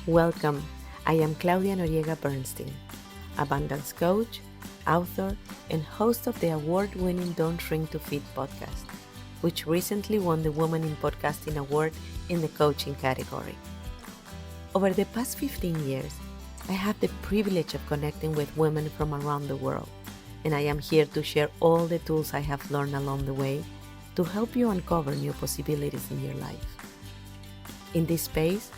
Welcome. I am Claudia Noriega-Bernstein, abundance coach, author, and host of the award-winning Don't Shrink to Fit podcast, which recently won the Woman in Podcasting Award in the coaching category. Over the past 15 years, I have the privilege of connecting with women from around the world, and I am here to share all the tools I have learned along the way to help you uncover new possibilities in your life. In this space,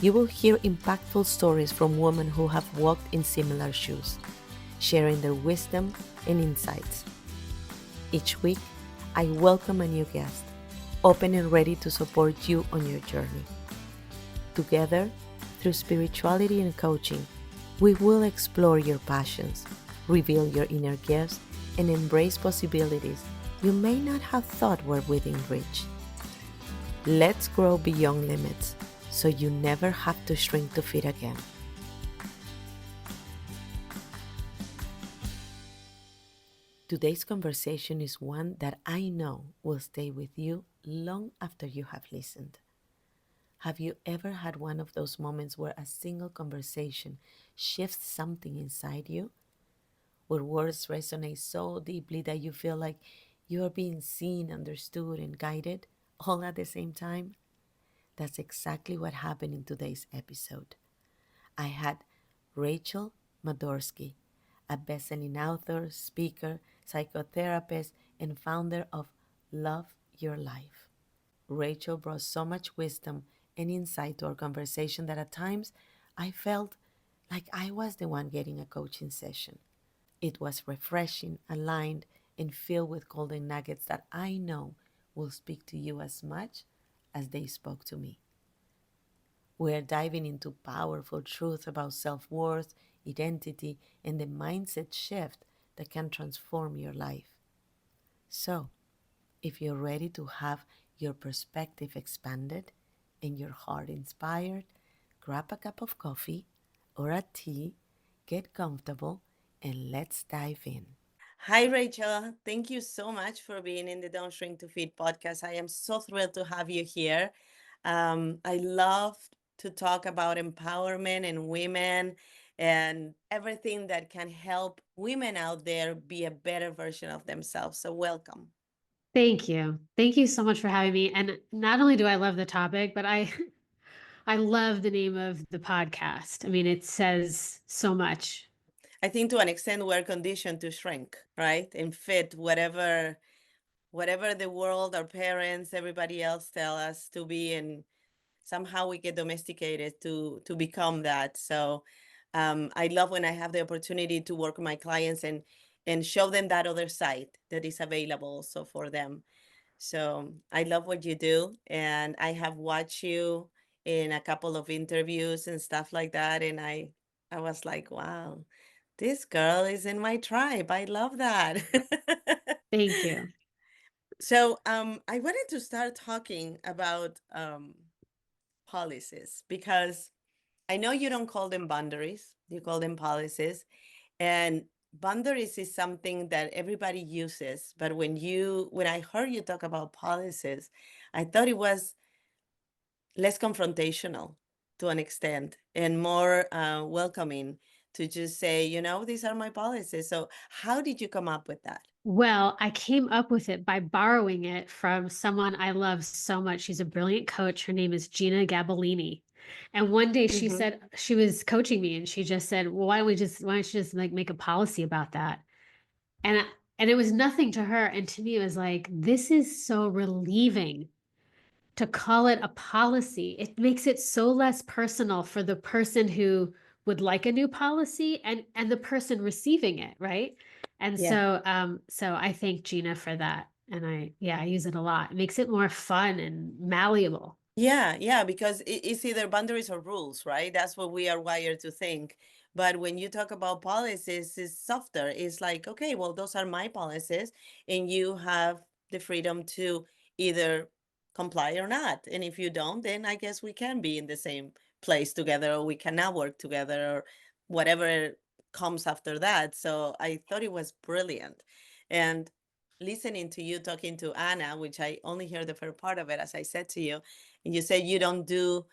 you will hear impactful stories from women who have walked in similar shoes, sharing their wisdom and insights. Each week, I welcome a new guest, open and ready to support you on your journey. Together, through spirituality and coaching, we will explore your passions, reveal your inner gifts, and embrace possibilities you may not have thought were within reach. Let's grow beyond limits, so you never have to shrink to fit again. Today's conversation is one that I know will stay with you long after you have listened. Have you ever had one of those moments where a single conversation shifts something inside you? Where words resonate so deeply that you feel like you are being seen, understood, and guided all at the same time? That's exactly what happened in today's episode. I had Rachel Madorsky, a best-selling author, speaker, psychotherapist, and founder of Love Your Life. Rachel brought so much wisdom and insight to our conversation that at times I felt like I was the one getting a coaching session. It was refreshing, aligned, and filled with golden nuggets that I know will speak to you as much as they spoke to me. We're diving into powerful truth about self-worth, identity, and the mindset shift that can transform your life. So, if you're ready to have your perspective expanded and your heart inspired, grab a cup of coffee or a tea, get comfortable, and let's dive in. Hi, Rachel. Thank you so much for being in the Don't Shrink to Feed podcast. I am so thrilled to have you here. I love to talk about empowerment and women and everything that can help women out there be a better version of themselves. So, welcome. Thank you. Thank you so much for having me. And not only do I love the topic, but I I love the name of the podcast. I mean, it says so much. I think to an extent we're conditioned to shrink, right? And fit whatever the world, our parents, everybody else tell us to be, and somehow we get domesticated to become that. So I love when I have the opportunity to work with my clients and show them that other side that is available also for them. So I love what you do, and I have watched you in a couple of interviews and stuff like that, and I was like, wow, this girl is in my tribe. I love that. Thank you. So I wanted to start talking about policies because I know you don't call them boundaries, you call them policies. And boundaries is something that everybody uses. But when I heard you talk about policies, I thought it was less confrontational to an extent and more welcoming to just say, these are my policies. So how did you come up with that? Well, I came up with it by borrowing it from someone I love so much. She's a brilliant coach. Her name is Gina Gabellini. And one day she Mm-hmm. said she was coaching me and she just said, "Well, why don't you just like make a policy about that?" And and it was nothing to her, and to me it was like, this is so relieving to call it a policy. It makes it so less personal for the person who would like a new policy and the person receiving it, right? And Yeah. so I thank Gina for that. And I use it a lot. It makes it more fun and malleable. Yeah, yeah, because it's either boundaries or rules, right? That's what we are wired to think. But when you talk about policies, it's softer. It's like, okay, well, those are my policies, and you have the freedom to either comply or not. And if you don't, then I guess we can be in the same place together, or we cannot work together, or whatever comes after that. So I thought it was brilliant. And listening to you talking to Anna, which I only heard the first part of it, as I said to you, and you said you don't do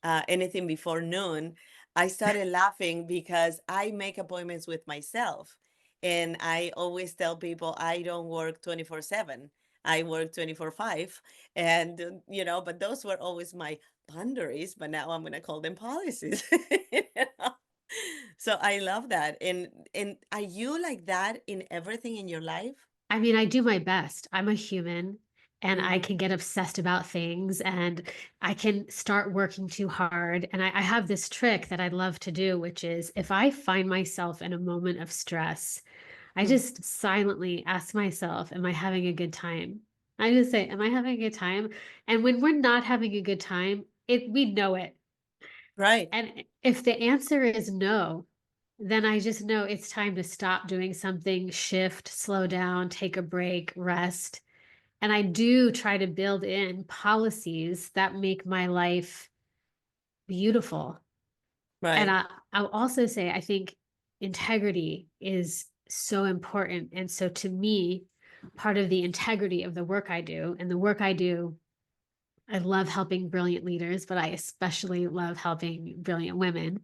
anything before noon, I started laughing because I make appointments with myself. And I always tell people I don't work 24/7. I work 24/5. And, but those were always my boundaries, but now I'm going to call them policies. you know? So I love that. And are you like that in everything in your life? I mean, I do my best. I'm a human and I Mm-hmm. can get obsessed about things and I can start working too hard. And I have this trick that I love to do, which is if I find myself in a moment of stress, I just silently ask myself, am I having a good time? I just say, am I having a good time? And when we're not having a good time, we know it. Right. And if the answer is no, then I just know it's time to stop doing something, shift, slow down, take a break, rest. And I do try to build in policies that make my life beautiful. And Right. I'll also say, I think integrity is so important. And so to me, part of the integrity of the work I do, and the work I do, I love helping brilliant leaders, but I especially love helping brilliant women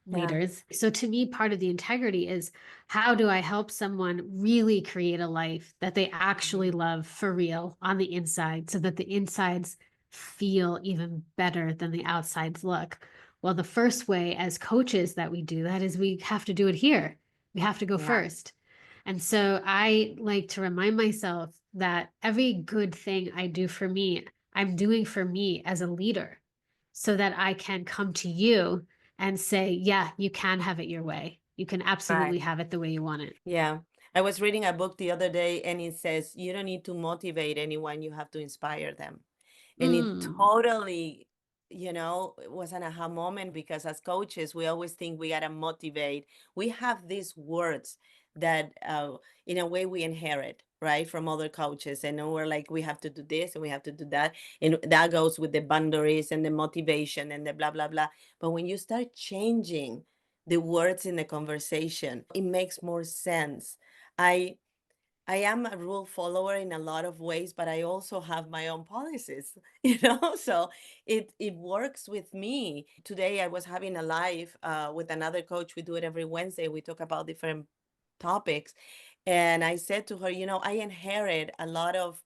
Yeah. leaders. So to me, part of the integrity is how do I help someone really create a life that they actually Mhm. love for real on the inside so that the insides feel even better than the outsides look? Well, the first way as coaches that we do that is we have to do it here. We have to go Yeah. first. And so I like to remind myself that every good thing I do for me, I'm doing for me as a leader so that I can come to you and say, yeah, you can have it your way. You can Right. absolutely have it the way you want it. Yeah. I was reading a book the other day and it says you don't need to motivate anyone, you have to inspire them. And it Mm, totally, it was an aha moment because as coaches, we always think we got to motivate. We have these words that, in a way, we inherit, right, from other coaches. And then we're like, we have to do this and we have to do that. And that goes with the boundaries and the motivation and the blah, blah, blah. But when you start changing the words in the conversation, it makes more sense. I I am a rule follower in a lot of ways, but I also have my own policies, So it works with me. Today I was having a live with another coach. We do it every Wednesday. We talk about different topics, and I said to her, I inherit a lot of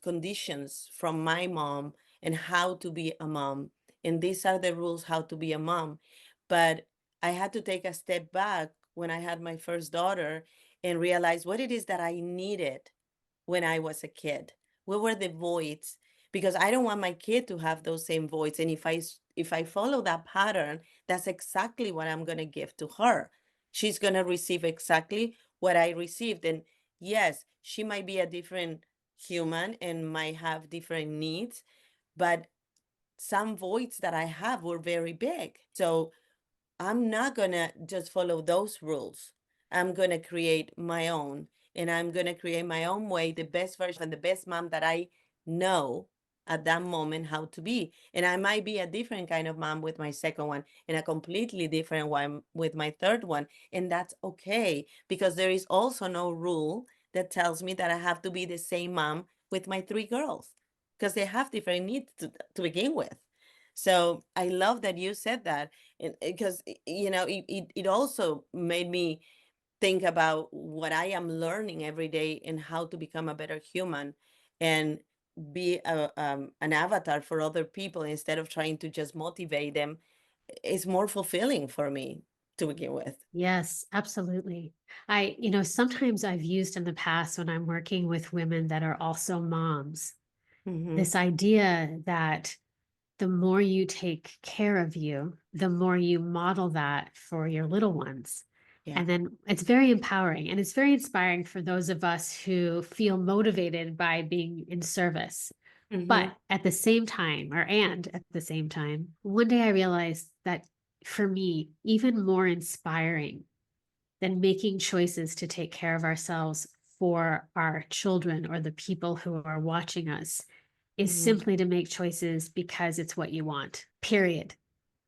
conditions from my mom and how to be a mom, and these are the rules how to be a mom. But I had to take a step back when I had my first daughter and realize what it is that I needed when I was a kid. What were the voids? Because I don't want my kid to have those same voids. And if I follow that pattern, that's exactly what I'm gonna give to her. She's gonna receive exactly what I received. And yes, she might be a different human and might have different needs, but some voids that I have were very big. So I'm not gonna just follow those rules. I'm gonna create my own, and I'm gonna create my own way, the best version, the best mom that I know at that moment how to be. And I might be a different kind of mom with my second one, and a completely different one with my third one. And that's okay, because there is also no rule that tells me that I have to be the same mom with my three girls, because they have different needs to begin with. So I love that you said that, and because it also made me think about what I am learning every day and how to become a better human and be an avatar for other people instead of trying to just motivate them. It's more fulfilling for me to begin with. yes, absolutely. Sometimes I've used in the past when I'm working with women that are also moms, Mm-hmm. this idea that the more you take care of you, the more you model that for your little ones. Yeah. And then it's very empowering and it's very inspiring for those of us who feel motivated by being in service. Mm-hmm. But at the same time, and at the same time, one day I realized that for me, even more inspiring than making choices to take care of ourselves for our children or the people who are watching us is Mm-hmm. simply to make choices because it's what you want, period.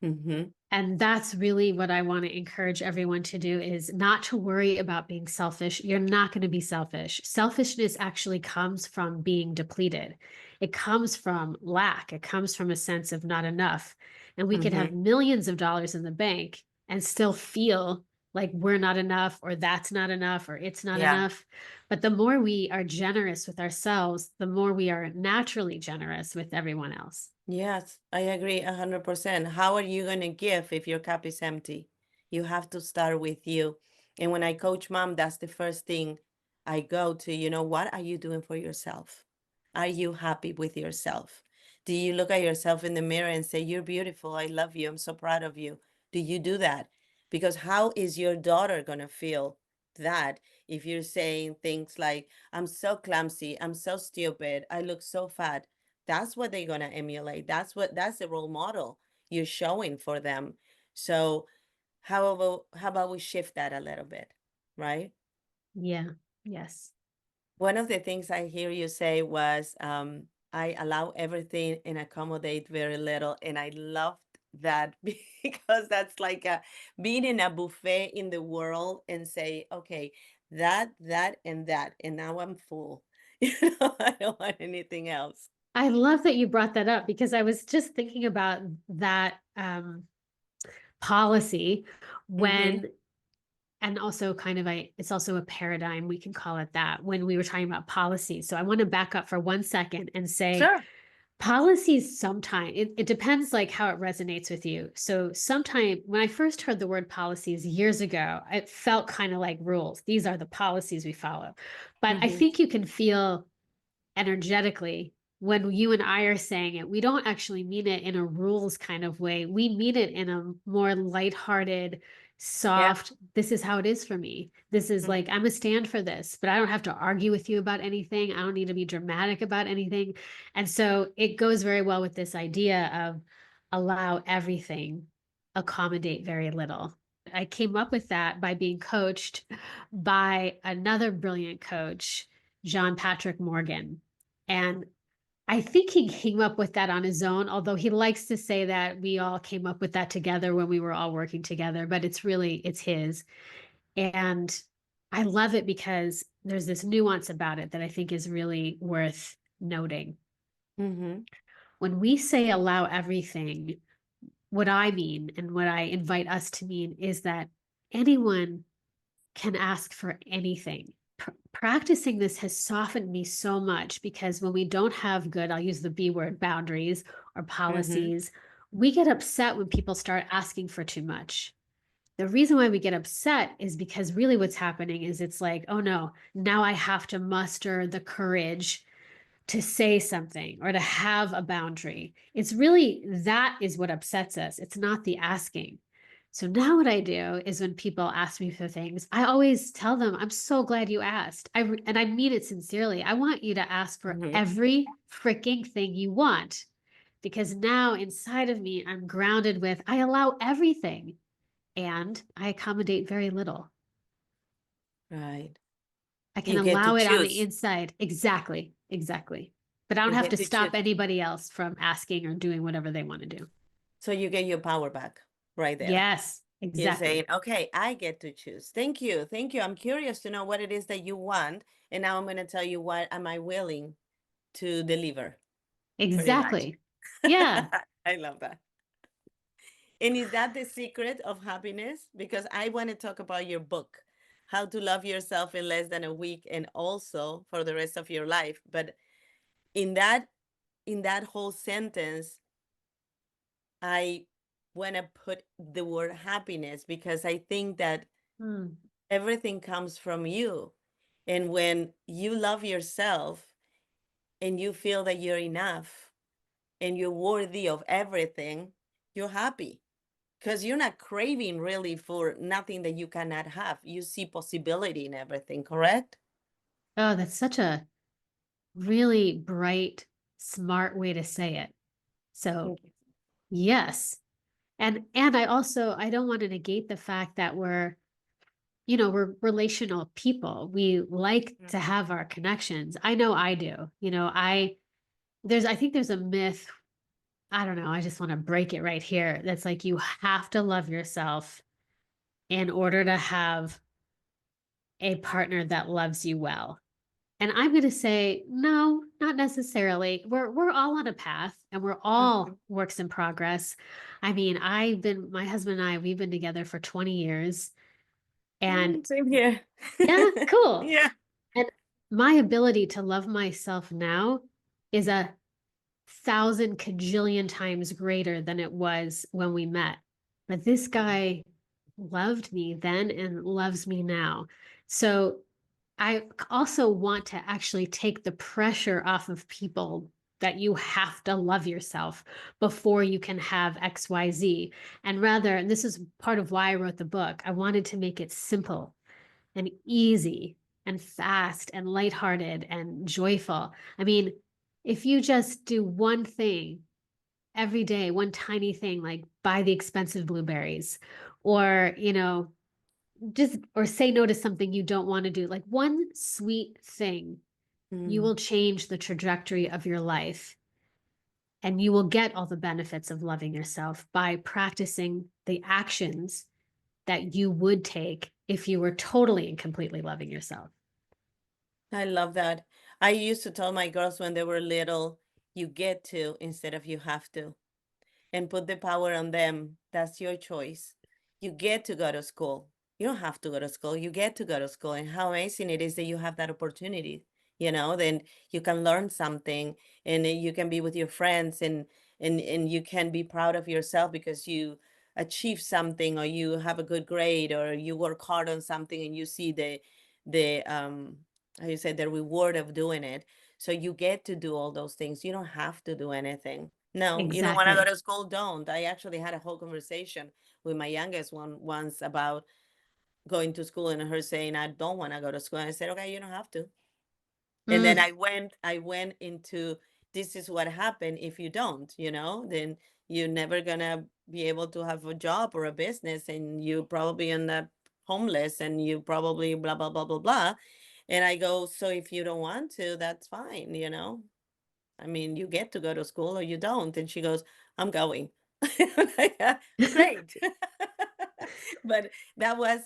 Mm-hmm. And that's really what I want to encourage everyone to do is not to worry about being selfish. You're not going to be selfish. Selfishness actually comes from being depleted. It comes from lack. It comes from a sense of not enough. And we could have Mm-hmm. millions of dollars in the bank and still feel like we're not enough, or that's not enough, or it's not Yeah. enough. But the more we are generous with ourselves, the more we are naturally generous with everyone else. Yes, I agree 100%. How are you going to give if your cup is empty? You have to start with you. And when I coach mom, that's the first thing I go to. What are you doing for yourself? Are you happy with yourself? Do you look at yourself in the mirror and say, "You're beautiful. I love you. I'm so proud of you"? Do you do that? Because how is your daughter going to feel that if you're saying things like, "I'm so clumsy. I'm so stupid. I look so fat"? That's what they're gonna emulate. That's the role model you're showing for them. So how about we shift that a little bit, right? Yeah. Yes. One of the things I hear you say was, I allow everything and accommodate very little, and I loved that because that's like being in a buffet in the world and say, okay, that, and that, and now I'm full. I don't want anything else. I love that you brought that up because I was just thinking about that policy Mm-hmm. when, and also kind of it's also a paradigm, we can call it that, when we were talking about policy. So I want to back up for 1 second and say Sure. policies sometimes it depends like how it resonates with you. So sometime when I first heard the word policies years ago, it felt kind of like rules. These are the policies we follow. But I Mm-hmm. think you can feel energetically when you and I are saying it, we don't actually mean it in a rules kind of way. We mean it in a more lighthearted, Yeah. soft, this is how it is for me. This is like, Mhm. I'm a stand for this, but I don't have to argue with you about anything. I don't need to be dramatic about anything. And so it goes very well with this idea of allow everything, accommodate very little. I came up with that by being coached by another brilliant coach, John Patrick Morgan. And I think he came up with that on his own, although he likes to say that we all came up with that together when we were all working together, but it's his. And I love it because there's this nuance about it that I think is really worth noting. Mhm. When we say allow everything, what I mean and what I invite us to mean is that anyone can ask for anything. Practicing this has softened me so much because when we don't have good, I'll use the B word, boundaries or Mhm. policies, we get upset when people start asking for too much. The reason why we get upset is because really what's happening is it's like, oh no, now I have to muster the courage to say something or to have a boundary. It's really that is what upsets us. It's not the asking. So now what I do is when people ask me for things, I always tell them, I'm so glad you asked. And I mean it sincerely. I want you to ask for Mhm. every freaking thing you want because now inside of me, I'm grounded with, I allow everything and I accommodate very little. Right. I can You get to allow it on the choose. inside. Exactly. Exactly. But I don't You have get to to stop choose. anybody else from asking or doing whatever they want to do. So you get your power back right there. Yes, You're saying, exactly. okay, I get to choose. Thank you. Thank you. I'm curious to know what it is that you want. And now I'm going to tell you what am I willing to deliver, pretty much. Exactly. Yeah. I love that. And is that the secret of happiness? Because I want to talk about your book, How to Love Yourself in Less Than a Week and also for the rest of your life. But in that whole sentence, I want to put the word happiness because I think that Mm. everything comes from you. And when you love yourself and you feel that you're enough and you're worthy of everything, you're happy because you're not craving really for nothing that you cannot have. You see possibility in everything, correct? Oh, that's such a really bright, smart way to say it. So, Okay. yes. And I don't want to negate the fact that we're relational people. We like to Mhm. have our connections. I know I do. I think there's a myth. I don't know. I just want to break it right here. That's like you have to love yourself in order to have a partner that loves you well. And I'm going to say, no, not necessarily. We're all on a path and we're Okay. all works in progress. I mean, my husband and I, we've been together for 20 years and Same here. yeah, cool. Yeah. And my ability to love myself now is a thousand cajillion times greater than it was when we met. But this guy loved me then and loves me now. So I also want to actually take the pressure off of people that you have to love yourself before you can have XYZ. And rather, and this is part of why I wrote the book, I wanted to make it simple and easy and fast and lighthearted and joyful. I mean, if you just do one thing every day, one tiny thing, like buy the expensive blueberries or, just or say no to something you don't want to do, like one sweet thing, you Mm. will change the trajectory of your life and you will get all the benefits of loving yourself by practicing the actions that you would take if you were totally and completely loving yourself. I love that. I used to tell my girls when they were little, you get to instead of you have to, and put the power on them. That's your choice. You get to go to school. You don't have to go to school. You get to go to school. And how amazing it is that you have that opportunity. Then you can learn something and you can be with your friends and you can be proud of yourself because you achieve something or you have a good grade or you work hard on something and you see the how you say the reward of doing it. So you get to do all those things. You don't have to do anything. No, you don't want to go Exactly. to school, don't. I actually had a whole conversation with my youngest one once about going to school and her saying, I don't want to go to school. And I said, okay, you don't have to. And then Mm, I went into this is what happened if you don't, then you're never gonna be able to have a job or a business and you probably end up homeless and you probably blah blah blah blah blah. And I go, so if you don't want to, that's fine. I mean, you get to go to school or you don't. And she goes, I'm going. Like, great. But that was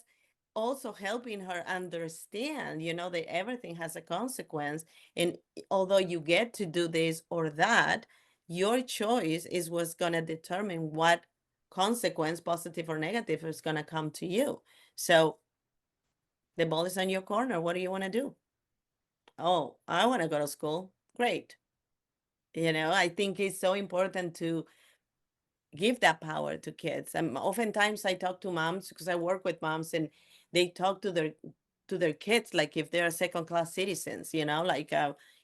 also helping her understand, that everything has a consequence. And although you get to do this or that, your choice is what's going to determine what consequence, positive or negative, is going to come to you. So the ball is on your corner. What do you want to do? Oh, I want to go to school. Great. I think it's so important to give that power to kids. And oftentimes I talk to moms because I work with moms and they talk to their kids like if they're second class citizens, like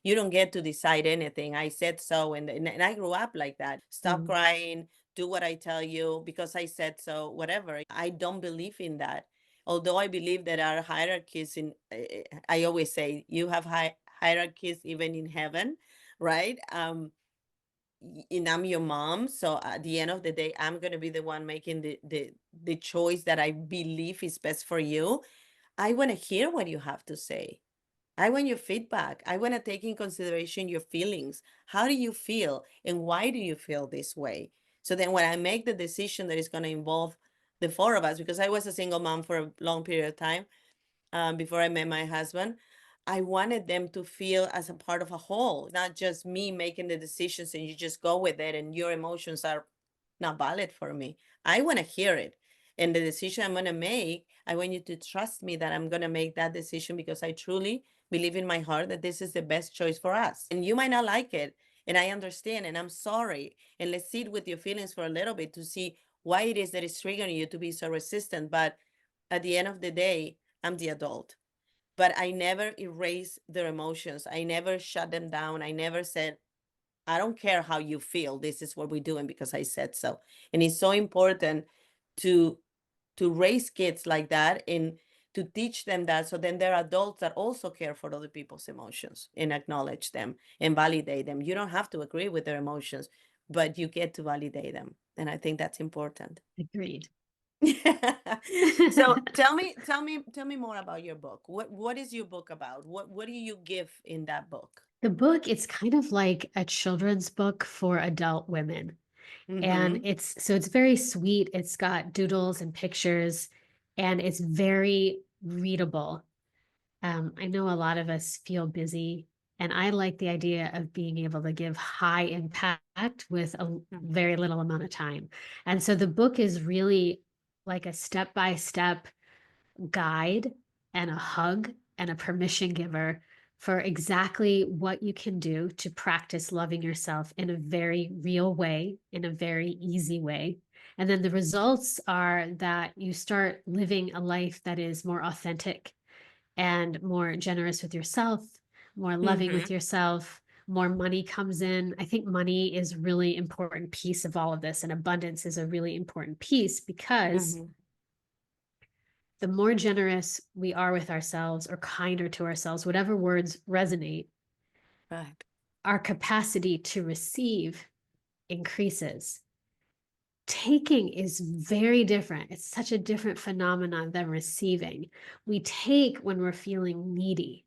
you don't get to decide anything. I said so, and I grew up like that. Stop mm, crying, do what I tell you because I said so, whatever. I don't believe in that. Although I believe that our hierarchies I always say you have hierarchies even in heaven, right? And I'm your mom, so at the end of the day, I'm gonna be the one making the choice that I believe is best for you. I want to hear what you have to say. I want your feedback. I want to take in consideration your feelings. How do you feel, and why do you feel this way? So then, when I make the decision that is going to involve the four of us, because I was a single mom for a long period of time, before I met my husband, I wanted them to feel as a part of a whole, not just me making the decisions and you just go with it and your emotions are not valid for me. I want to hear it. And the decision I'm going to make, I want you to trust me that I'm going to make that decision because I truly believe in my heart that this is the best choice for us. And you might not like it. And I understand. And I'm sorry. And let's sit with your feelings for a little bit to see why it is that it's triggering you to be so resistant. But at the end of the day, I'm the adult. But I never erased their emotions. I never shut them down. I never said, I don't care how you feel. This is what we're doing because I said so. And it's so important to raise kids like that and to teach them that so then they're adults that also care for other people's emotions and acknowledge them and validate them. You don't have to agree with their emotions, but you get to validate them. And I think that's important. agreed. So tell me more about your book. What is your book about? What do you give in that book? The book, it's kind of like a children's book for adult women. And Mm-hmm. it's very sweet. It's got doodles and pictures, and it's very readable. I know a lot of us feel busy, and I like the idea of being able to give high impact with a very little amount of time. And so the book is really like a step by step guide and a hug and a permission giver for exactly what you can do to practice loving yourself in a very real way, in a very easy way. And then the results are that you start living a life that is more authentic and more generous with yourself, more loving with yourself, more money comes in. I think money is a really important piece of all of this, and abundance is a really important piece because the more generous we are with ourselves or kinder to ourselves, whatever words resonate, Right. our capacity to receive increases. Taking is very different. It's such a different phenomenon than receiving. We take when we're feeling needy,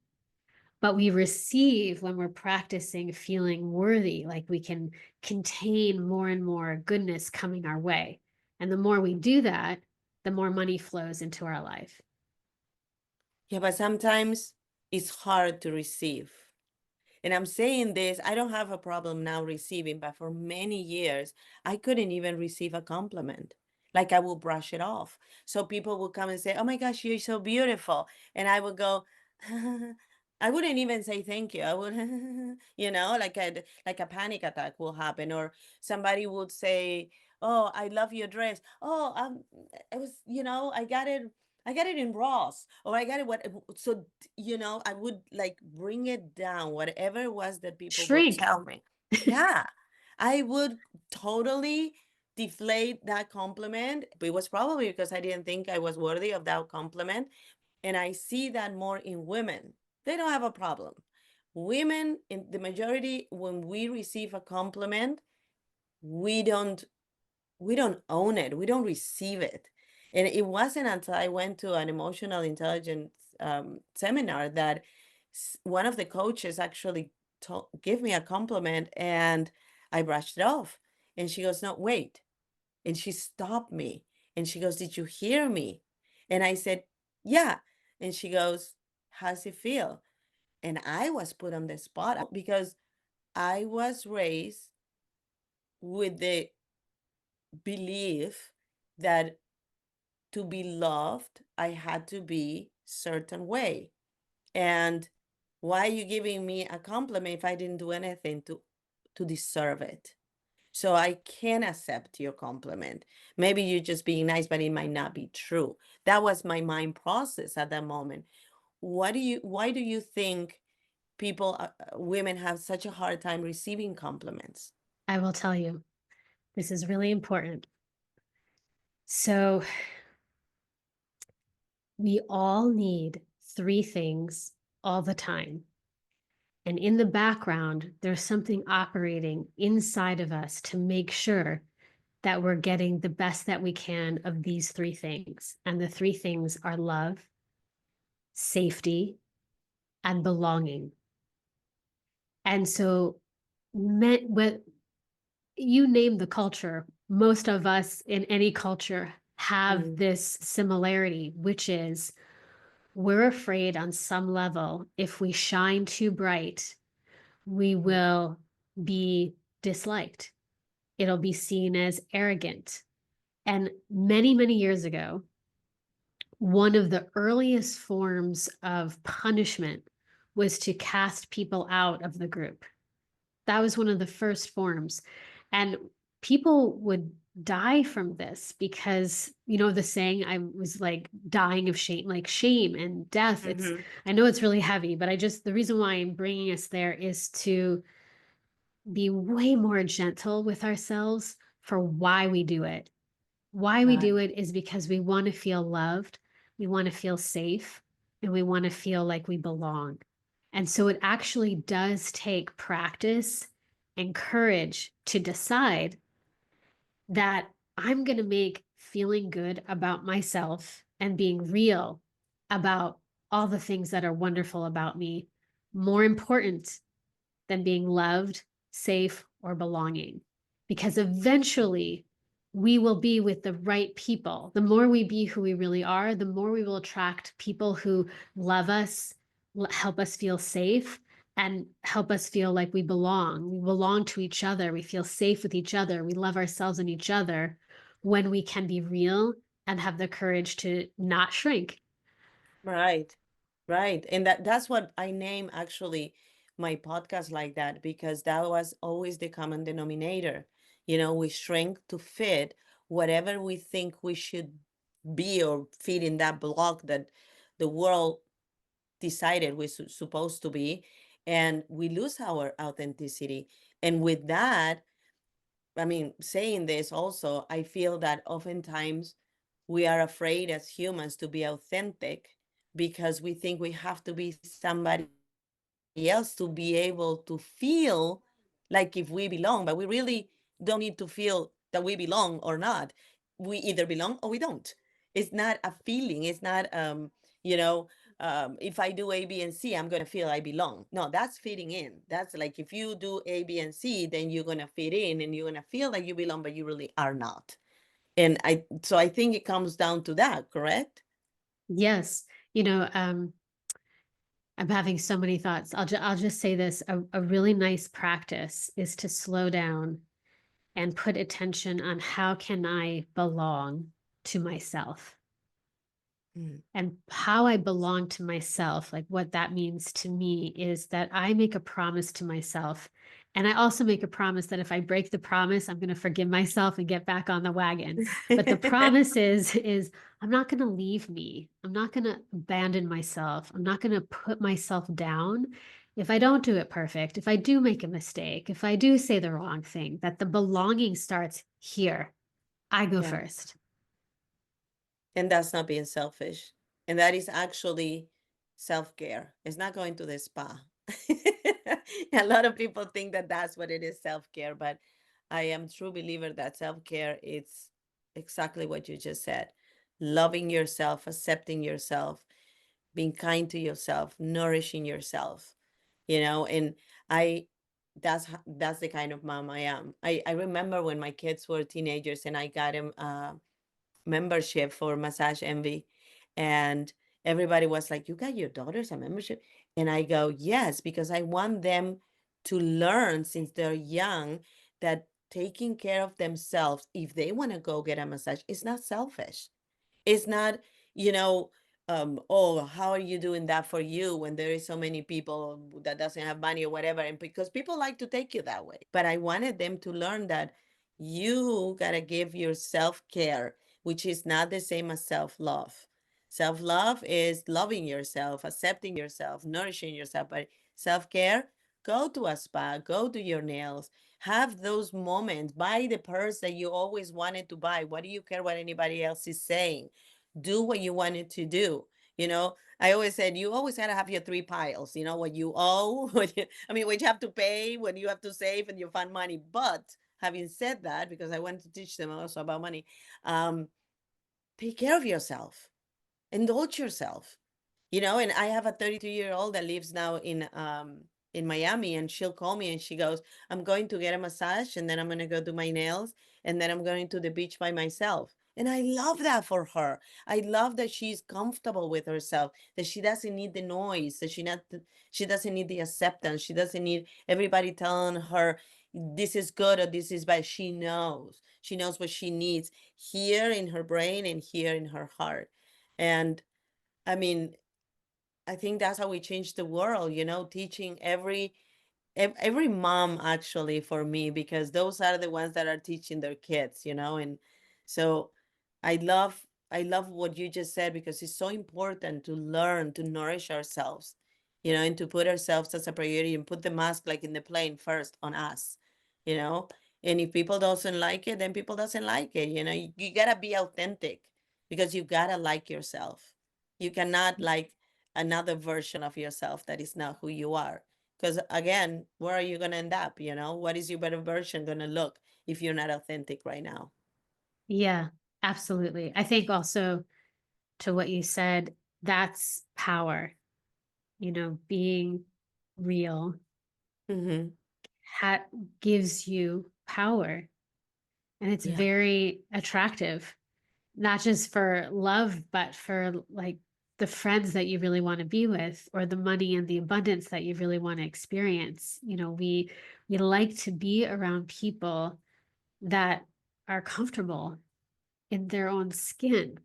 but we receive when we're practicing feeling worthy, like we can contain more and more goodness coming our way. And the more we do that, the more money flows into our life. Yeah, but sometimes it's hard to receive. And I'm saying this, I don't have a problem now receiving, but for many years, I couldn't even receive a compliment. Like I will brush it off. So people will come and say, "Oh my gosh, you're so beautiful." And I would go, I wouldn't even say thank you. I would, like a panic attack will happen. Or somebody would say, "Oh, I love your dress." Oh, it was, I got it in Ross, or I got it what so I would like bring it down, whatever it was that people would Shrink. tell me. Yeah. I would totally deflate that compliment. It was probably because I didn't think I was worthy of that compliment. And I see that more in women. They don't have a problem. Women, in the majority, when we receive a compliment, we don't we don't own it. We don't receive it. And it wasn't until I went to an emotional intelligence seminar that one of the coaches actually gave me a compliment, and I brushed it off. And she goes, "No, wait." And she stopped me and she goes, "Did you hear me?" And I said, "Yeah." And she goes, "How's it feel?" And I was put on the spot because I was raised with the belief that to be loved, I had to be certain way. And why are you giving me a compliment if I didn't do anything to deserve it? So I can accept your compliment. Maybe you're just being nice, but it might not be true. That was my mind process at that moment. Why do you think women have such a hard time receiving compliments? I will tell you, this is really important. So we all need three things all the time. And in the background, there's something operating inside of us to make sure that we're getting the best that we can of these three things. And the three things are love, safety, and belonging. And so, what you name the culture, most of us in any culture have Mm, this similarity, which is we're afraid on some level, if we shine too bright, we mm, will be disliked. It'll be seen as arrogant. And many, many years ago, one of the earliest forms of punishment was to cast people out of the group. That was one of the first forms. And people would die from this because, the saying, I was like dying of shame, like shame and death. mhm. I know it's really heavy, but the reason why I'm bringing us there is to be way more gentle with ourselves for why we do it. Why we Right. do it is because we want to feel loved, we want to feel safe, and we want to feel like we belong. And so it actually does take practice and courage to decide that I'm going to make feeling good about myself and being real about all the things that are wonderful about me more important than being loved, safe, or belonging. Because eventually we will be with the right people. The more we be who we really are, the more we will attract people who love us help us feel safe and help us feel like we belong. We belong to each other. We feel safe with each other. We love ourselves and each other when we can be real and have the courage to not shrink. Right. Right. And that's what I name actually my podcast like that, because that was always the common denominator. We shrink to fit whatever we think we should be or fit in that block that the world decided we're supposed to be. And we lose our authenticity. And with that, I mean, saying this also, I feel that oftentimes we are afraid as humans to be authentic because we think we have to be somebody else to be able to feel like if we belong, but we really don't need to feel that we belong or not. We either belong or we don't. It's not a feeling. It's not, if I do A, B, and C, I'm going to feel I belong. No, that's fitting in. That's like if you do A, B, and C, then you're going to fit in and you're going to feel like you belong, but you really are not. So I think it comes down to that, correct? Yes. You know, I'm having so many thoughts. I'll just say this. A really nice practice is to slow down and put attention on how can I belong to myself. Mm. And how I belong to myself, like what that means to me is that I make a promise to myself. And I also make a promise that if I break the promise, I'm going to forgive myself and get back on the wagon. But the promise is I'm not going to leave me. I'm not going to abandon myself. I'm not going to put myself down if I don't do it perfect, if I do make a mistake, if I do say the wrong thing, that the belonging starts here. I go Yeah. first. And that's not being selfish. And that is actually self care. It's not going to the spa. A lot of people think that that's what it is, self care. But I am a true believer that self care is exactly what you just said: loving yourself, accepting yourself, being kind to yourself, nourishing yourself. And I that's the kind of mom I am. I remember when my kids were teenagers and I got them membership for Massage Envy. And everybody was like, "You got your daughters a membership?" And I go, "Yes, because I want them to learn since they're young that taking care of themselves, if they want to go get a massage, it's not selfish. It's not, you know, oh, how are you doing that for you when there is so many people that doesn't have money or whatever? And because people like to take you that way. But I wanted them to learn that you gotta give your self-care, which is not the same as self-love. Self-love is loving yourself, accepting yourself, nourishing yourself. But self-care, go to a spa, go do your nails, have those moments, buy the purse that you always wanted to buy. What do you care what anybody else is saying? Do what you wanted to do. I always said you always gotta have your three piles. What you owe, what you have to pay, what you have to save, and you find money. But having said that, because I want to teach them also about money, um, take care of yourself, indulge yourself. And I have a 32-year-old that lives now in Miami, and she'll call me and she goes, "I'm going to get a massage and then I'm going to go do my nails and then I'm going to the beach by myself." And I love that for her. I love that she's comfortable with herself, that she doesn't need the noise, that she doesn't need the acceptance, she doesn't need everybody telling her this is good or this is bad. She knows. She knows what she needs here in her brain and here in her heart. And I mean, I think that's how we change the world, teaching every mom actually for me, because those are the ones that are teaching their kids, and so I love what you just said, because it's so important to learn to nourish ourselves, and to put ourselves as a priority and put the mask like in the plane first on us, you know and if people doesn't like it, then people doesn't like it. You gotta be authentic, because you gotta like yourself. You cannot like another version of yourself that is not who you are, because again, where are you going to end up? What is your better version going to look if you're not authentic right now? Yeah, absolutely. I think also to what you said, that's power, being real Mm-hmm. ha- gives you power. And it's Yeah. very attractive, not just for love, but for like the friends that you really want to be with, or the money and the abundance that you really want to experience. You know, we like to be around people that are comfortable in their own skin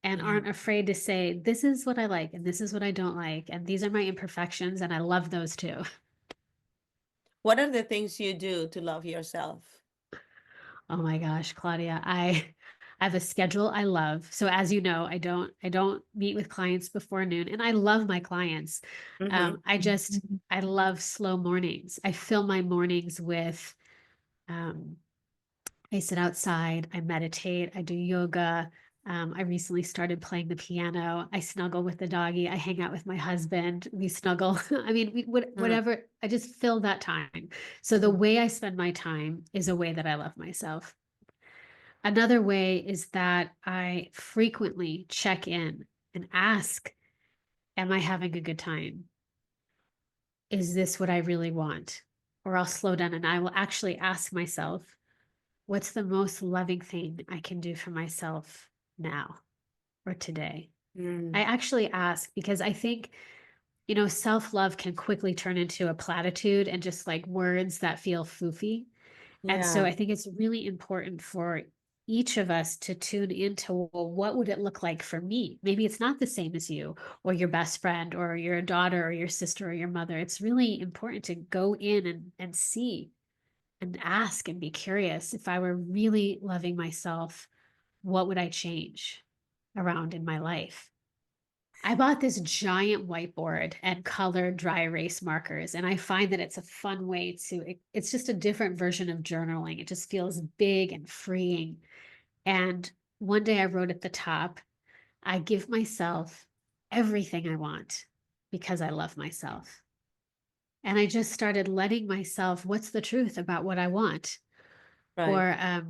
and Yeah. aren't afraid to say, this is what I like and this is what I don't like, and these are my imperfections and I love those too. What are the things you do to love yourself? Oh my gosh, Claudia, I have a schedule I love. So as you know, I don't meet with clients before noon, and I love my clients. Mm-hmm. I love slow mornings. I fill my mornings with um, I sit outside, I meditate, I do yoga. I recently started playing the piano. I snuggle with the doggy. I hang out with my husband. We snuggle. I mean, whatever. I just fill that time. So the way I spend my time is a way that I love myself. Another way is that I frequently check in and ask, am I having a good time? Is this what I really want? Or I'll slow down and I will actually ask myself, what's the most loving thing I can do for myself now or today? Mm. I actually ask because I think, you know, self love can quickly turn into a platitude and just like words that feel foofy. And so Yeah. I think it's really important for each of us to tune into, well, what would it look like for me? Maybe it's not the same as you or your best friend or your daughter or your sister or your mother. It's really important to go in and see and ask and be curious. If I were really loving myself, what would I change around in my life? I bought this giant whiteboard and colored dry erase markers, and I find that it's a fun way it's just a different version of journaling. It just feels big and freeing. And one day I wrote at the top, I give myself everything I want because I love myself. And I just started letting myself, what's the truth about what I want? Right. Or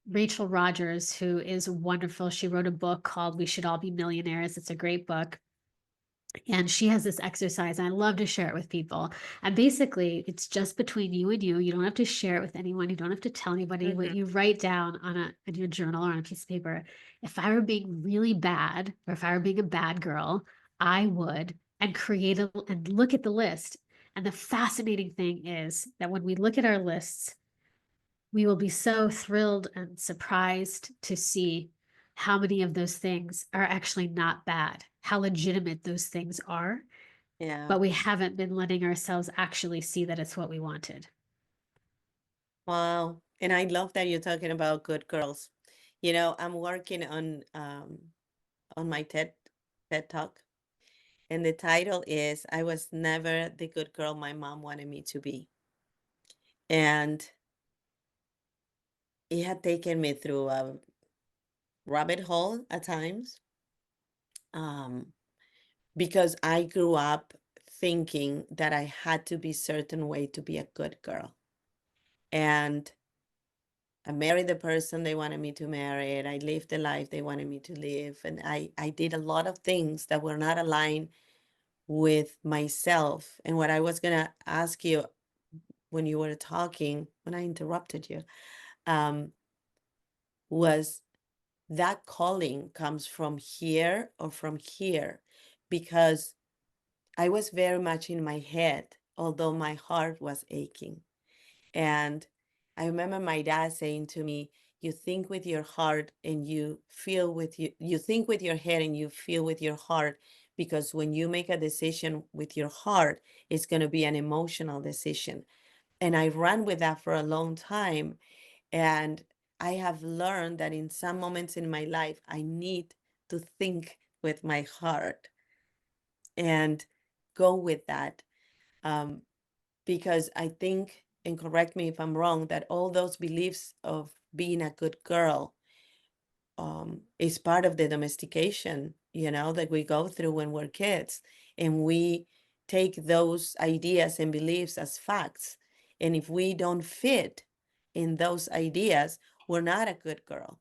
Rachel Rogers, who is wonderful. She wrote a book called We Should All Be Millionaires. It's a great book. And she has this exercise, and I love to share it with people. And basically, it's just between you and you. You don't have to share it with anyone. You don't have to tell anybody. What Mm-hmm. you write down in your journal or on a piece of paper. If I were being really bad, or if I were being a bad girl, I would, and and look at the list. And the fascinating thing is that when we look at our lists, we will be so thrilled and surprised to see how many of those things are actually not bad, how legitimate those things are, Yeah. but we haven't been letting ourselves actually see that it's what we wanted. Wow. And I love that you're talking about good girls. You know, I'm working on my TED Talk, and the title is I Was Never the Good Girl My Mom Wanted Me to Be. And it had taken me through a rabbit hole at times. Um, because I grew up thinking that I had to be certain way to be a good girl. And I married the person they wanted me to marry, and I lived the life they wanted me to live. And I did a lot of things that were not aligned with myself. And what I was going to ask you when you were talking, when I interrupted you, um, was that calling comes from here or from here? Because I was very much in my head, although my heart was aching. And I remember my dad saying to me, you think with your heart and you feel with you think with your head and you feel with your heart, because when you make a decision with your heart, it's going to be an emotional decision. And I ran with that for a long time. And I have learned that in some moments in my life, I need to think with my heart and go with that. Um, because I think, and correct me if I'm wrong, that all those beliefs of being a good girl is part of the domestication, that we go through when we're kids. And we take those ideas and beliefs as facts. And if we don't fit in those ideas, we're not a good girl.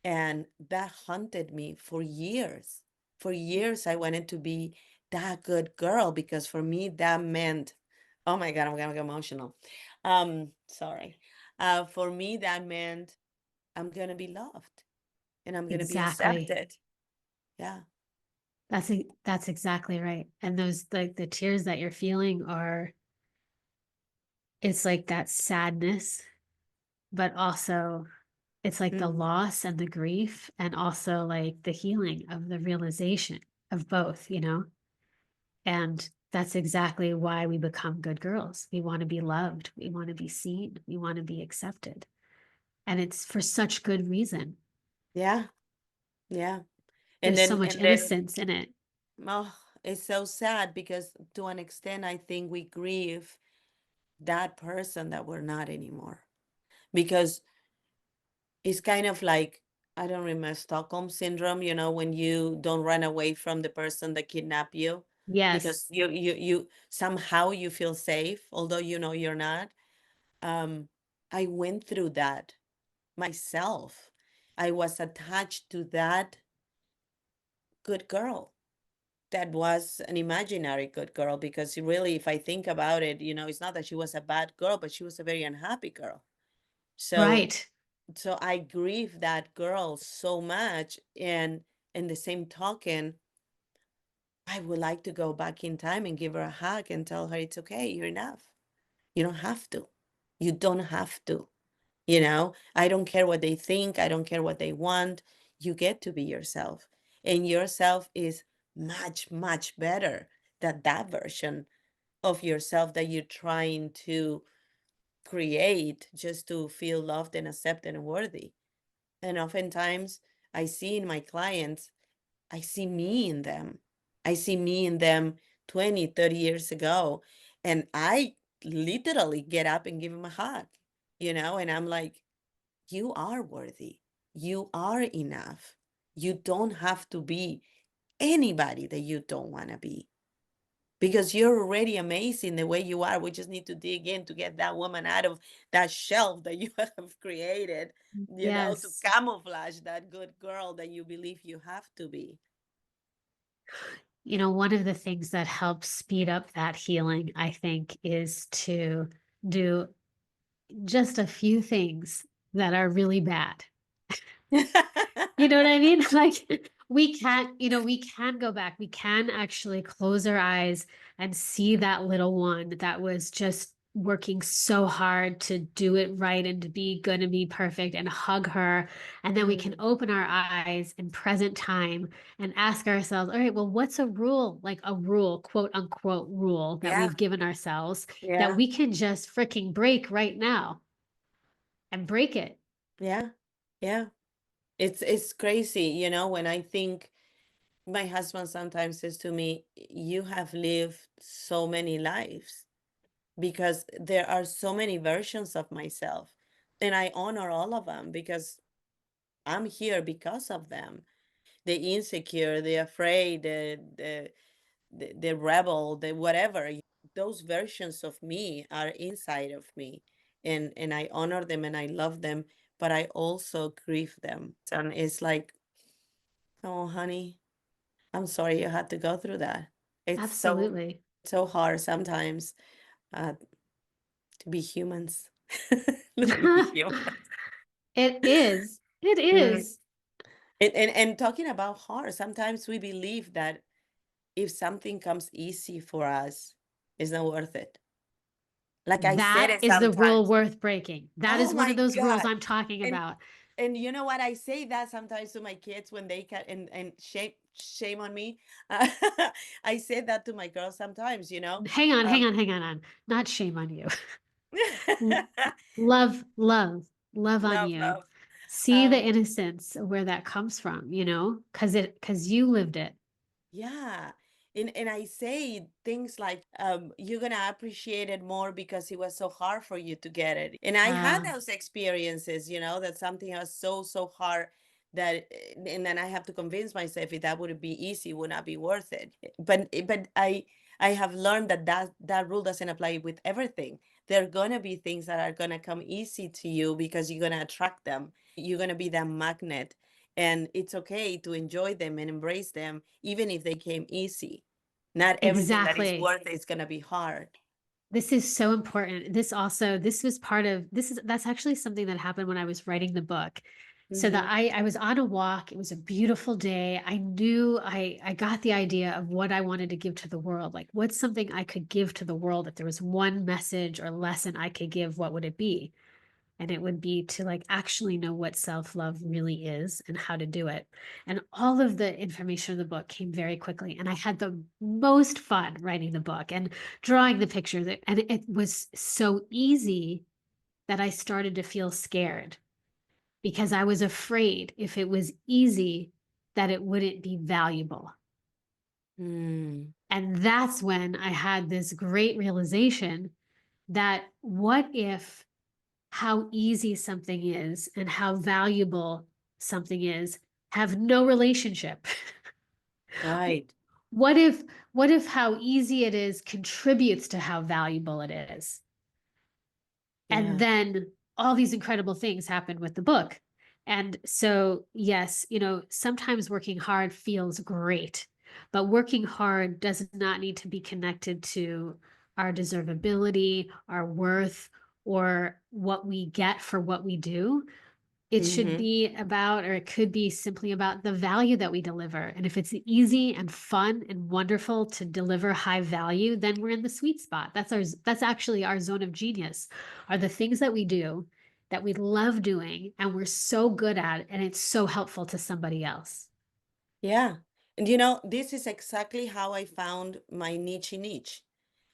And that haunted me for years. For years, I wanted to be that good girl because for me, that meant, oh my God, I'm gonna get emotional. Sorry. For me, that meant I'm gonna be loved and I'm gonna be Exactly. accepted. Yeah. That's exactly right. And those, like, the tears that you're feeling are, it's like that sadness, but also it's like the Mhm. loss and the grief, and also like the healing of the realization of both, you know? And that's exactly why we become good girls. We want to be loved, we want to be seen, we want to be accepted. And it's for such good reason. Yeah, yeah. And There's so then much innocence in it. oh, it's so sad because to an extent I think we grieve that person that we're not anymore. Because it's kind of like, I don't remember, Stockholm syndrome, when you don't run away from the person that kidnapped you because Yes. you somehow you feel safe, although you're not. Um, I went through that myself. I was attached to that good girl that was an imaginary good girl because really, if I think about it, it's not that she was a bad girl, but she was a very unhappy girl. So Right. so I grieve that girl so much, and in the same token, I would like to go back in time and give her a hug and tell her it's okay, you're enough. You don't have to. You don't have to. I don't care what they think, I don't care what they want. You get to be yourself. And yourself is much, much better than that version of yourself that you're trying to create just to feel loved and accepted and worthy. And oftentimes I see in my clients, I see me in them. I see me in them 20, 30 years ago. And I literally get up and give them a hug, and I'm like, you are worthy. You are enough. You don't have to be anybody that you don't want to be because you're already amazing the way you are. We just need to dig in to get that woman out of that shelf that you have created, to Yes. camouflage that good girl that you believe you have to be. You know, one of the things that helps speed up that healing, I think, is to do just a few things that are really bad. You know what I mean? Like, we can't, we can go back. We can actually close our eyes and see that little one that was just working so hard to do it right and to be good and be perfect, and hug her. And then we can Mm, open our eyes in present time and ask ourselves, all right, well, what's a rule, like a rule, quote unquote rule, that yeah, we've given ourselves that yeah, we can just freaking break right now, and break it? yeah, yeah. It's crazy, when I think my husband sometimes says to me, you have lived so many lives because there are so many versions of myself. And I honor all of them because I'm here because of them. The insecure, the afraid, the rebel, the whatever. Those versions of me are inside of me. And I honor them and I love them, but I also grieve them. And it's like, oh honey, I'm sorry you had to go through that. It's Absolutely. so hard sometimes uh, to be humans. To be human. It is. It Mm. is. And talking about hard, sometimes we believe that if something comes easy for us, it's not worth it. Like I said That it is the rule sometimes. worth breaking. That Oh is one of my those rules God. I'm talking And about. and you know what? I say that sometimes to my kids when they can and shame on me. I say that to my girls sometimes, Hang on, hang Um, on, hang on. Not shame on you. L- Love, love, love on love, you. love. See the Um, innocence of where that comes from, because you lived it. Yeah. And I say things like, you're gonna appreciate it more because it was so hard for you to get it. And I had Uh, those experiences, that something was so, so hard that and then I have to convince myself if that would be easy, it would not be worth it. But I have learned that that rule doesn't apply with everything. There are gonna be things that are gonna come easy to you because you're gonna attract them. You're gonna be that magnet, and it's okay to enjoy them and embrace them even if they came easy. Not everything that is exactly. worth it is going to be hard. This is so important. This was part of, that's actually something that happened when I was writing the book. So that Mm-hmm. I was on a walk. It was a beautiful day. I knew I got the idea of what I wanted to give to the world. Like, what's something I could give to the world? If there was one message or lesson I could give, what would it be? And it would be to like actually know what self-love really is and how to do it. And all of the information in the book came very quickly. And I had the most fun writing the book and drawing the pictures. And it was so easy that I started to feel scared because I was afraid if it was easy that it wouldn't be valuable. Mm. And that's when I had this great realization that what if how easy something is and how valuable something is have no relationship? Right. what if what if how easy it is contributes to how valuable it is? And Yeah. then all these incredible things happen with the book. And so, yes, sometimes working hard feels great, but working hard does not need to be connected to our deservability, our worth, or what we get for what we do. It should Mm-hmm. be about, or it could be simply about the value that we deliver. And if it's easy and fun and wonderful to deliver high value, then we're in the sweet spot. That's actually our zone of genius, are the things that we do that we love doing and we're so good at, and it's so helpful to somebody else. Yeah. And this is exactly how I found my niche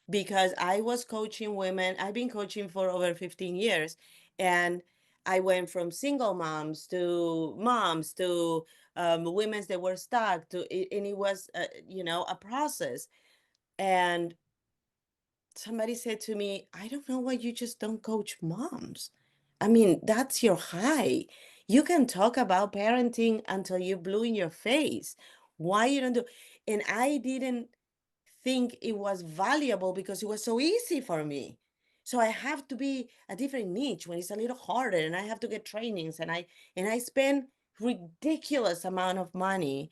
because I was coaching women. I've been coaching for over 15 years. And I went from single moms to women that were stuck and it was, a process. And somebody said to me, I don't know why you just don't coach moms. I mean, that's your high. You can talk about parenting until you're blue in your face. Why you don't do? And I didn't think it was valuable because it was so easy for me. So I have to be a different niche when it's a little harder and I have to get trainings and I spend ridiculous amount of money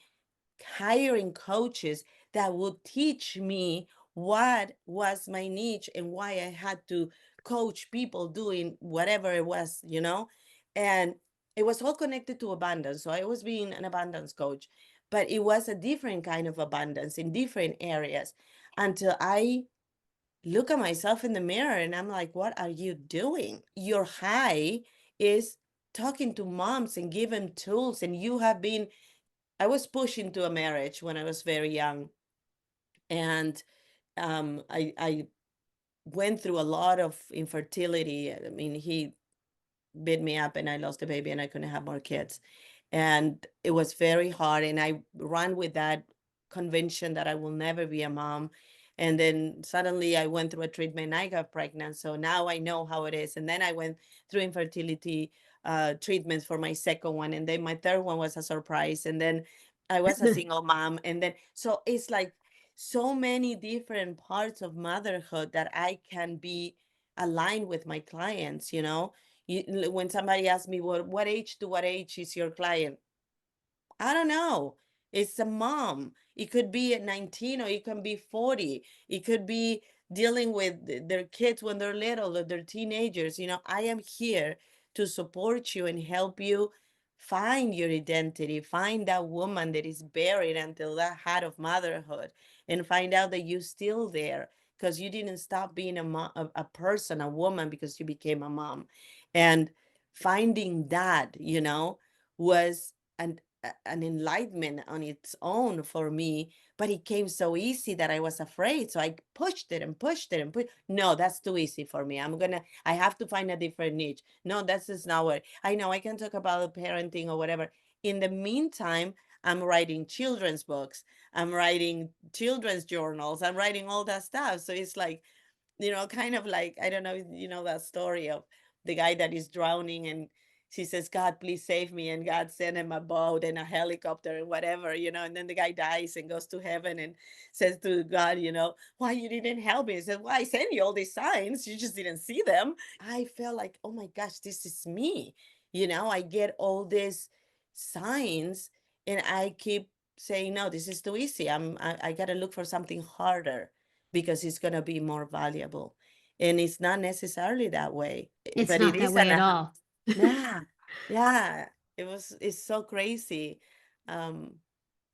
hiring coaches that would teach me what was my niche and why I had to coach people doing whatever it was. And it was all connected to abundance. So I was being an abundance coach, but it was a different kind of abundance in different areas until I look at myself in the mirror and I'm like, what are you doing? Your high is talking to moms and giving tools, and you have been I was pushed into a marriage when I was very young, and I went through a lot of infertility. I mean, he beat me up, and I lost a baby, and I couldn't have more kids, and it was very hard. And I ran with that conviction that I will never be a mom. And then suddenly I went through a treatment. I got pregnant, so now I know how it is. And then I went through infertility treatments for my second one, and then my third one was a surprise. And then I was a single mom, and then so it's like so many different parts of motherhood that I can be aligned with my clients. When somebody asks me, what age to what age is your client? I don't know. It's a mom. It could be at 19 or it can be 40. It could be dealing with their kids when they're little or they're teenagers. I am here to support you and help you find your identity, find that woman that is buried until that heart of motherhood, and find out that you're still there because you didn't stop being a person, a woman, because you became a mom. And finding that, was an enlightenment on its own for me, but it came so easy that I was afraid. So I pushed it and pushed it and pushed. No, that's too easy for me. I have to find a different niche. No, that's just not what I know. I can talk about parenting or whatever. In the meantime, I'm writing children's books. I'm writing children's journals. I'm writing all that stuff. So it's like, kind of like, I don't know, that story of the guy that is drowning and she says, God, please save me. And God sent him a boat and a helicopter and whatever, and then the guy dies and goes to heaven and says to God, why you didn't help me? He said, well, I sent you all these signs. You just didn't see them. I felt like, oh my gosh, this is me. I get all these signs and I keep saying, no, this is too easy. I got to look for something harder because it's going to be more valuable. And it's not necessarily that way, It's but it not that is way an at aha. all. Yeah. Yeah. It's so crazy, um,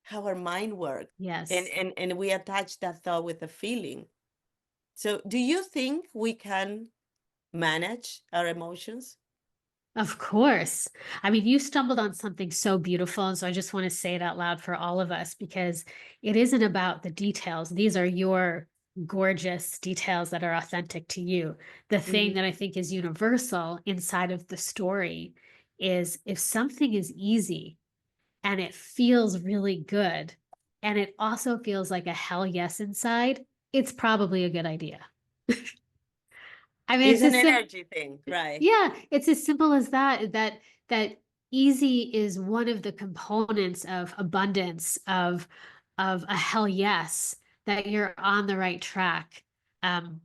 how our mind works, and Yes. we attach that thought with a feeling. So, do you think we can manage our emotions? Of course. I mean, you stumbled on something so beautiful. And so I just want to say it out loud for all of us because it isn't about the details. These are your gorgeous details that are authentic to you. The thing Mhm. that I think is universal inside of the story is if something is easy and it feels really good and it also feels like a hell yes inside, it's probably a good idea. I mean, It's it's an as simple. energy thing, right? Yeah, it's as simple as that, that easy is one of the components of abundance, of a hell yes, that you're on the right track. Um,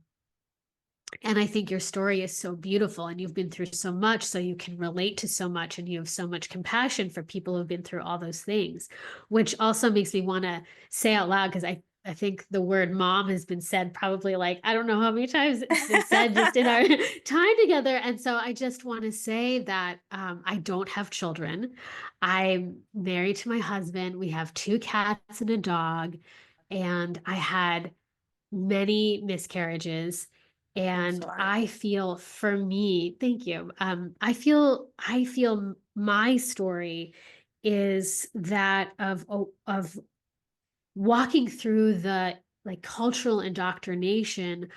and I think your story is so beautiful and you've been through so much, so you can relate to so much and you have so much compassion for people who've been through all those things, which also makes me want to say out loud because I think the word mom has been said probably like, I don't know how many times it's been said just in our time together. And so I just want to say that I don't have children. I'm married to my husband. We have 2 cats and a dog. And I had many miscarriages. I'm And sorry. I feel for me, thank you. I feel my story is that of walking through the like cultural indoctrination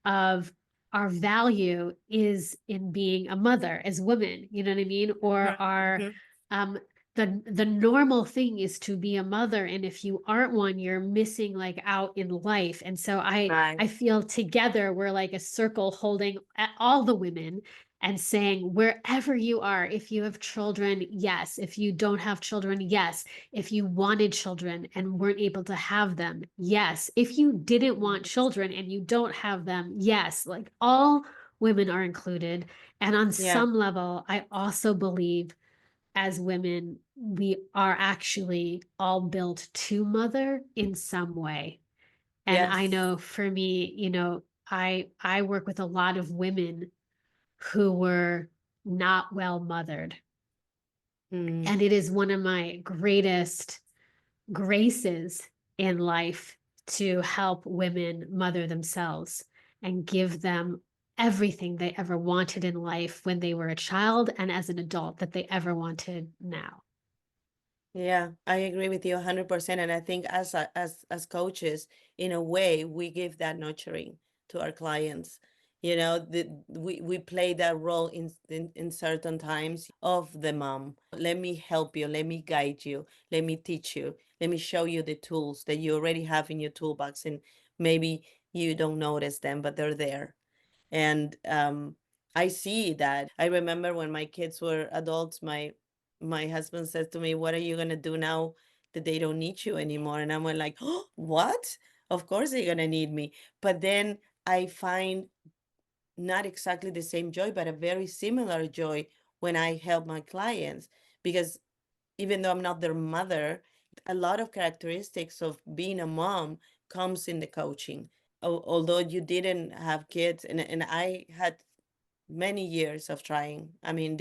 of our value is in being a mother as women, you know what I mean? Or Mhm, our mhm. um the normal thing is to be a mother, and if you aren't one, you're missing like out in life. And so Right. I feel together we're like a circle holding all the women and saying wherever you are, if you have children, yes. If you don't have children, yes. If you wanted children and weren't able to have them, yes. If you didn't want Yes. children and you don't have them, yes. Like all women are included. And on Yeah. some level, I also believe as women, we are actually all built to mother in some way. And I Yes. know for me, I work with a lot of women who were not well mothered. Mm. And it is one of my greatest graces in life to help women mother themselves and give them everything they ever wanted in life when they were a child and as an adult that they ever wanted now. Yeah, I agree with you 100%. And I think as coaches, in a way, we give that nurturing to our clients. We play that role in certain times of the mom. Let me help you, let me guide you, let me teach you, let me show you the tools that you already have in your toolbox, and maybe you don't notice them, but they're there. And I see that. I remember when my kids were adults, my husband says to me, "What are you gonna do now that they don't need you anymore?" And I'm like, "Oh, what? Of course they're gonna need me." But then I find not exactly the same joy, but a very similar joy when I help my clients, because even though I'm not their mother, a lot of characteristics of being a mom comes in the coaching. Although you didn't have kids, and I had many years of trying. I mean,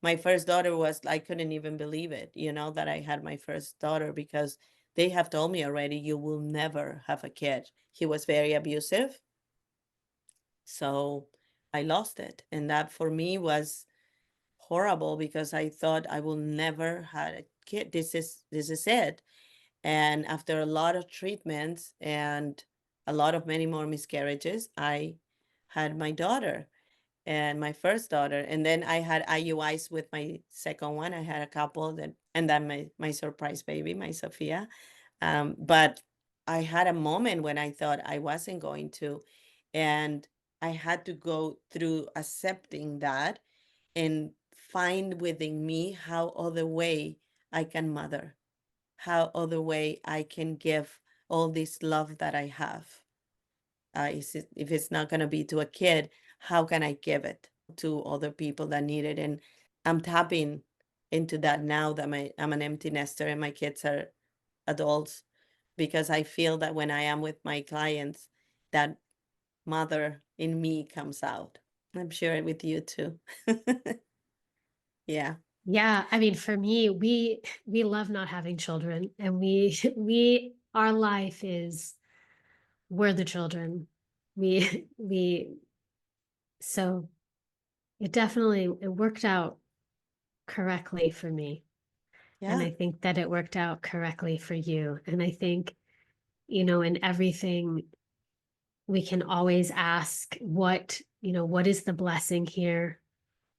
my first daughter was, I couldn't even believe it, that I had my first daughter, because they have told me already, you will never have a kid. He was very abusive. So I lost it. And that for me was horrible, because I thought I will never have a kid. This is it. And after a lot of treatments and a lot of many more miscarriages, I had my daughter, and my first daughter. And then I had IUIs with my second one. I had a couple that, and then my surprise baby, my Sophia. But I had a moment when I thought I wasn't going to. And I had to go through accepting that and find within me how other way I can mother, how other way I can give all this love that I have. If it's not going to be to a kid, how can I give it to other people that need it? And I'm tapping into that now that I'm an empty nester and my kids are adults, because I feel that when I am with my clients, that mother in me comes out. I'm sure with you too. Yeah. Yeah, I mean, for me, we love not having children, and we our life is we're the children. We so it definitely it worked out correctly for me. And Yeah. I think that it worked out correctly for you. And I think, in everything, we can always ask what is the blessing here?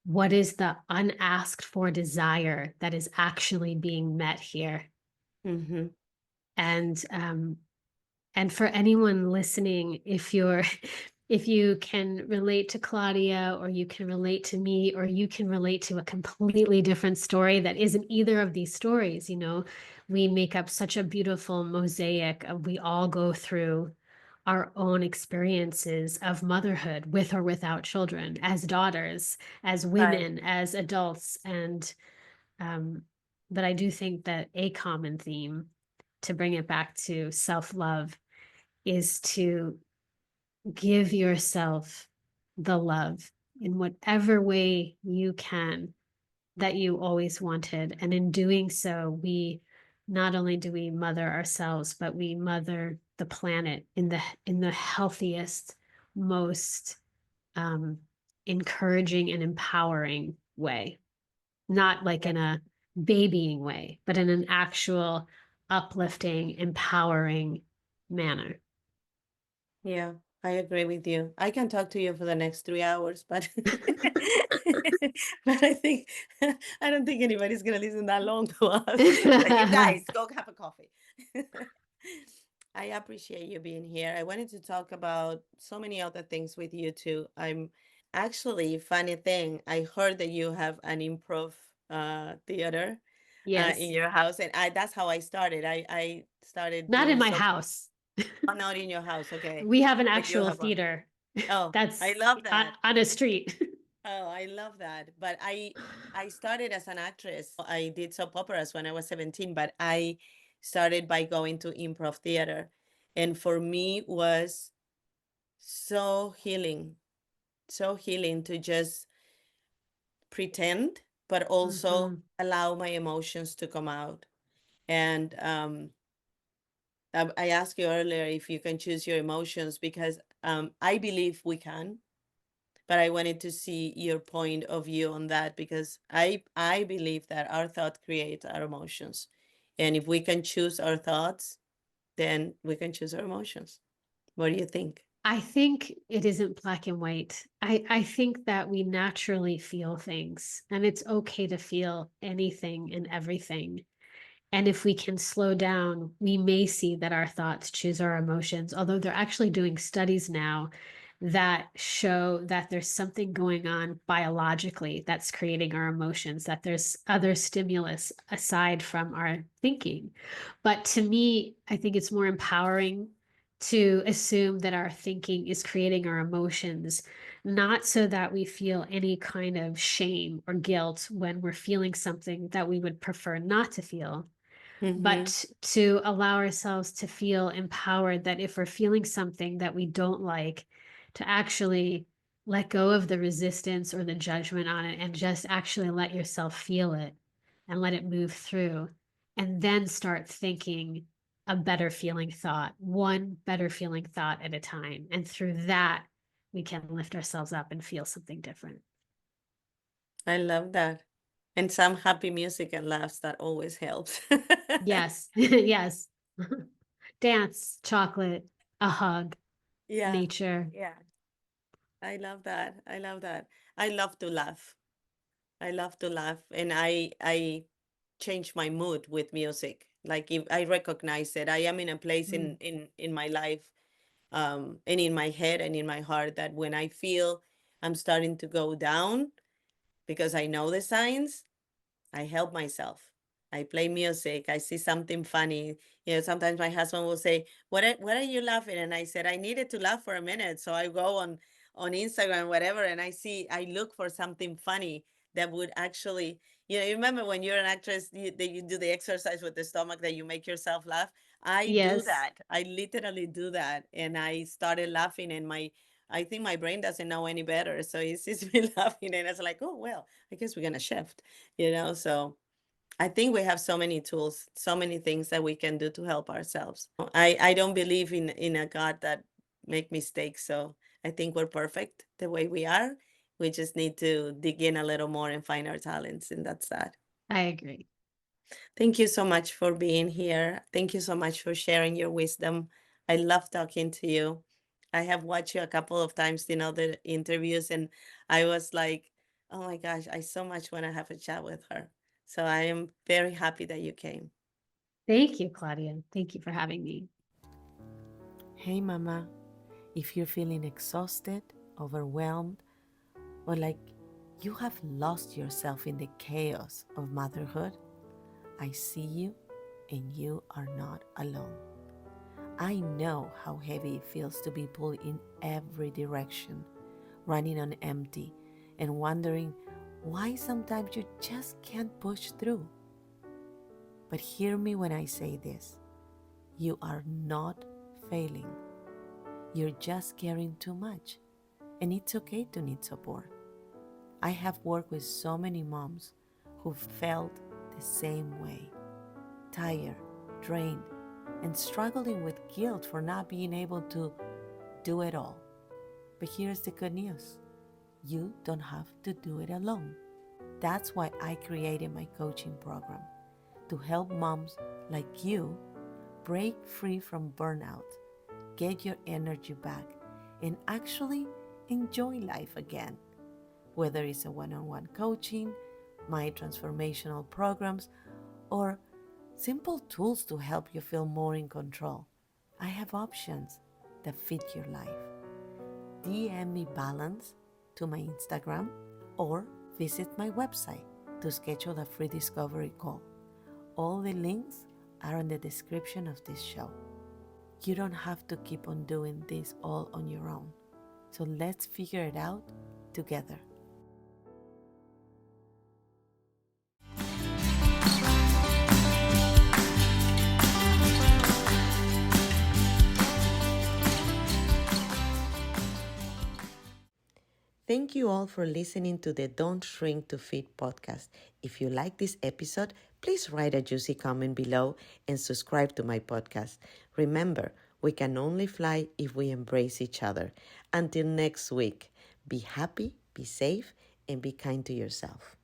What is the unasked for desire that is actually being met here? Mm-hmm. And and for anyone listening, if you can relate to Claudia, or you can relate to me, or you can relate to a completely different story that isn't either of these stories, we make up such a beautiful mosaic of we all go through our own experiences of motherhood with or without children, as daughters, as Right. women, as adults. And um, but I do think that a common theme, to bring it back to self-love, is to give yourself the love in whatever way you can that you always wanted. And in doing so, we not only do we mother ourselves, but we mother the planet in the healthiest, most um, encouraging and empowering way. Not like Yeah. in a babying way, but in an actual uplifting, empowering manner. Yeah, I agree with you. I can talk to you for the next 3 hours, but but I think I don't think anybody's gonna listen that long to us. Like, you guys, go have a coffee. I appreciate you being here. I wanted to talk about so many other things with you too. I'm actually, funny thing, I heard that you have an improv theater in Yes. your house, and I that's how I started. I started Not in doing my so. house. Oh, not in your house, okay. We have an But you actual have one. theater Oh, I that's love on, that. on a street. Oh, I love that. But I started as an actress. I did soap operas when I was 17, but I started by going to improv theater. And for me was so healing, so healing to just pretend, but also Mhm. allow my emotions to come out. And I asked you earlier if you can choose your emotions because I believe we can, but I wanted to see your point of view on that because I believe that our thought creates our emotions. And if we can choose our thoughts, then we can choose our emotions. What do you think? I think it isn't black and white. I think that we naturally feel things, and it's okay to feel anything and everything. And if we can slow down, we may see that our thoughts choose our emotions, although they're actually doing studies now that show that there's something going on biologically that's creating our emotions, that there's other stimulus aside from our thinking. But to me, I think it's more empowering to assume that our thinking is creating our emotions, not so that we feel any kind of shame or guilt when we're feeling something that we would prefer not to feel, Mm-hmm. but to allow ourselves to feel empowered that if we're feeling something that we don't like, to actually let go of the resistance or the judgment on it and just actually let yourself feel it and let it move through, and then start thinking a better feeling thought, one better feeling thought at a time. And through that, we can lift ourselves up and feel something different. I love that. And some happy music and laughs that always helps. Yes, yes. Dance, chocolate, a hug, Yeah. nature. Yeah. I love that. I love that. I love to laugh. I love to laugh and I change my mood with music. Like if I recognize that I am in a place Mm. in my life and in my head and in my heart that when I feel I'm starting to go down because I know the signs, I help myself. I play music. I see something funny. Sometimes my husband will say, what are you laughing?" And I said, "I needed to laugh for a minute." So I go on Instagram, whatever, and I look for something funny that would actually, you remember when you're an actress, that you do the exercise with the stomach that you make yourself laugh. I do Yes. that. I literally do that, and I started laughing, and I think my brain doesn't know any better. So it sees me laughing and it's like, oh, well, I guess we're going to shift, So I think we have so many tools, so many things that we can do to help ourselves. I don't believe in a God that make mistakes. So I think we're perfect the way we are. We just need to dig in a little more and find our talents. And that's that. I agree. Thank you so much for being here. Thank you so much for sharing your wisdom. I love talking to you. I have watched you a couple of times in other interviews, and I was like, oh my gosh, I so much want to have a chat with her. So I am very happy that you came. Thank you, Claudia. Thank you for having me. Hey, Mama, if you're feeling exhausted, overwhelmed, or like you have lost yourself in the chaos of motherhood, I see you and you are not alone. I know how heavy it feels to be pulled in every direction, running on empty, and wondering why sometimes you just can't push through. But hear me when I say this: you are not failing. You're just caring too much, and it's okay to need support. I have worked with so many moms who felt the same way, tired, drained, and struggling with guilt for not being able to do it all. But here's the good news: you don't have to do it alone. That's why I created my coaching program, to help moms like you break free from burnout, get your energy back, and actually enjoy life again. Whether it's a one-on-one coaching, my transformational programs, or simple tools to help you feel more in control, I have options that fit your life. DM me balance to my Instagram or visit my website to schedule a free discovery call. All the links are in the description of this show. You don't have to keep on doing this all on your own. So let's figure it out together. Thank you all for listening to the Don't Shrink to Fit podcast. If you like this episode, please write a juicy comment below and subscribe to my podcast. Remember, we can only fly if we embrace each other. Until next week, be happy, be safe, and be kind to yourself.